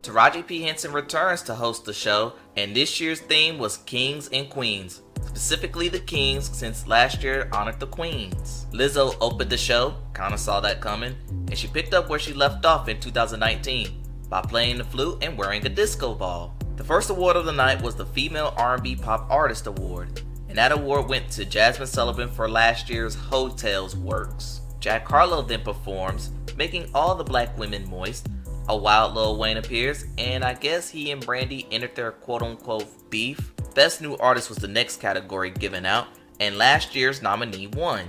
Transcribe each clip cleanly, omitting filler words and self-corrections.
Taraji P Henson returns to host the show, and this year's theme was Kings and Queens. Specifically the Kings, since last year honored the Queens. Lizzo opened the show, kinda saw that coming, and she picked up where she left off in 2019 by playing the flute and wearing a disco ball. The first award of the night was the Female R&B Pop Artist Award, and that award went to Jasmine Sullivan for last year's Hotels Works. Jack Harlow then performs, making all the black women moist. A wild Lil Wayne appears, and I guess he and Brandy entered their quote-unquote beef. Best New Artist was the next category given out, and last year's nominee won.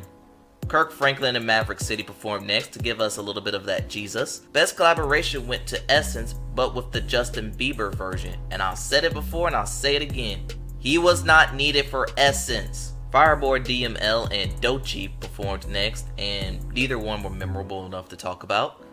Kirk Franklin and Maverick City performed next to give us a little bit of that Jesus. Best Collaboration went to Essence, but with the Justin Bieber version, and I've said it before and I'll say it again. He was not needed for Essence. Fireboy DML and Doechii performed next, and neither one were memorable enough to talk about.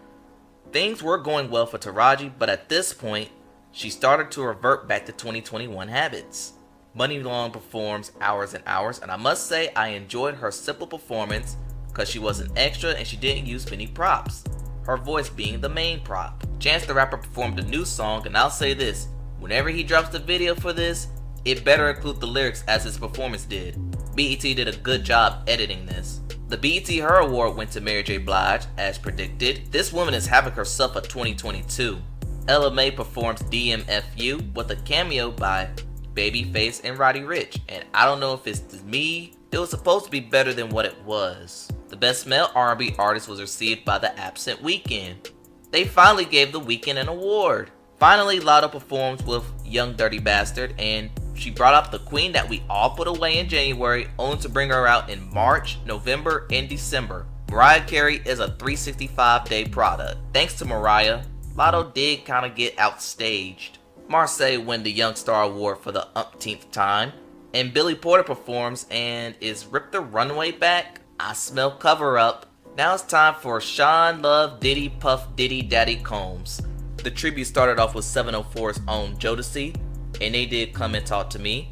Things were going well for Taraji, but at this point, she started to revert back to 2021 habits. Money Long performs Hours and Hours, and I must say I enjoyed her simple performance because she was an extra and she didn't use many props, her voice being the main prop. Chance the Rapper performed a new song, and I'll say this, whenever he drops the video for this, it better include the lyrics as his performance did. BET did a good job editing this. The BET Her Award went to Mary J. Blige, as predicted. This woman is having herself a 2022. Ella Mai performs DMFU with a cameo by Babyface and Roddy Ricch, and I don't know if it's me, it was supposed to be better than what it was. The Best Male R&B Artist was received by The Absent Weeknd. They finally gave The Weeknd an award. Finally, Latto performs with Young Dirty Bastard, and she brought up the queen that we all put away in January, only to bring her out in March, November, and December. Mariah Carey is a 365-day product. Thanks to Mariah, Latto did kinda get outstaged. Marseille won the Young Star Award for the umpteenth time, and Billy Porter performs and is Rip the Runway back? I smell cover up. Now it's time for Sean Love Diddy Puff Diddy Daddy Combs. The tribute started off with 704's own Jodeci, and they did Come and Talk to Me.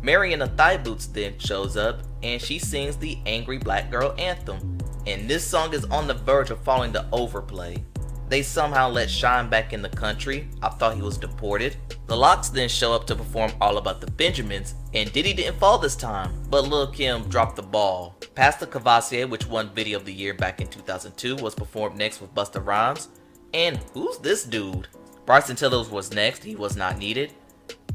Mary in the Thigh Boots then shows up, and she sings the Angry Black Girl anthem, and this song is on the verge of falling to overplay. They somehow let Shine back in the country. I thought he was deported. The Lox then show up to perform All About the Benjamins, and Diddy didn't fall this time, but Lil' Kim dropped the ball. Pastor Cavassier, which won Video of the Year back in 2002, was performed next with Busta Rhymes. And who's this dude? Bryson Tiller was next, he was not needed.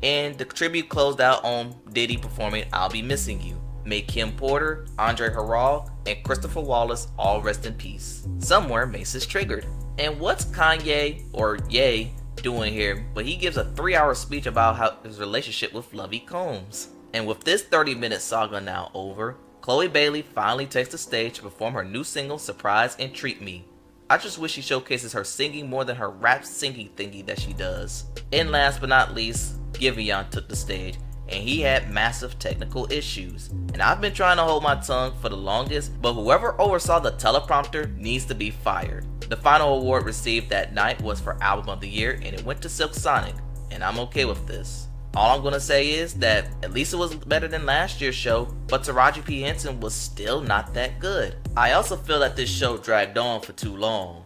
And the tribute closed out on Diddy performing I'll Be Missing You. May Kim Porter, Andre Harrell, and Christopher Wallace all rest in peace. Somewhere Mace is triggered. And what's Kanye, or Ye, doing here? But he gives a 3-hour speech about how his relationship with Lovey Combs. And with this 30-minute saga now over, Chloe Bailey finally takes the stage to perform her new single Surprise and Treat Me. I just wish she showcases her singing more than her rap singing thingy that she does. And last but not least, Giveon took the stage, and he had massive technical issues. And I've been trying to hold my tongue for the longest, but whoever oversaw the teleprompter needs to be fired. The final award received that night was for Album of the Year, and it went to Silk Sonic, and I'm okay with this. All I'm gonna say is that at least it was better than last year's show, but Taraji P Henson was still not that good. I also feel that this show dragged on for too long.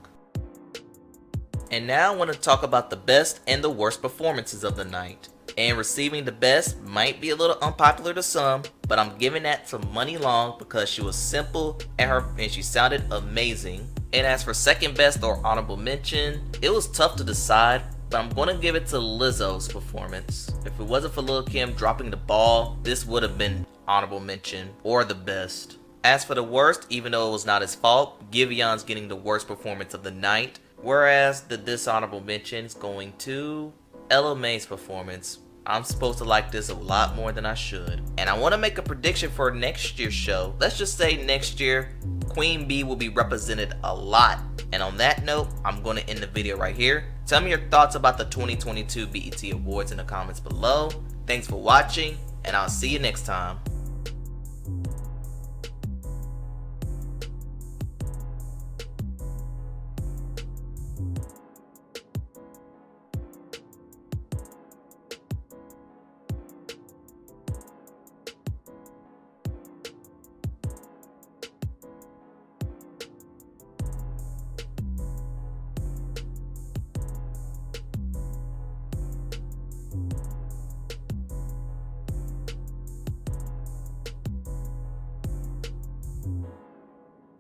And now I want to talk about the best and the worst performances of the night. And receiving the best might be a little unpopular to some, but I'm giving that to Money Long because she was simple and she sounded amazing. And as for second best or honorable mention, it was tough to decide, but I'm gonna give it to Lizzo's performance. If it wasn't for Lil' Kim dropping the ball, this would have been honorable mention or the best. As for the worst, even though it was not his fault, Giveon's getting the worst performance of the night, whereas the dishonorable mention is going to Ella Mai's performance. I'm supposed to like this a lot more than I should. And I want to make a prediction for next year's show. Let's just say next year, Queen Bee will be represented a lot. And on that note, I'm going to end the video right here. Tell me your thoughts about the 2022 BET Awards in the comments below. Thanks for watching, and I'll see you next time.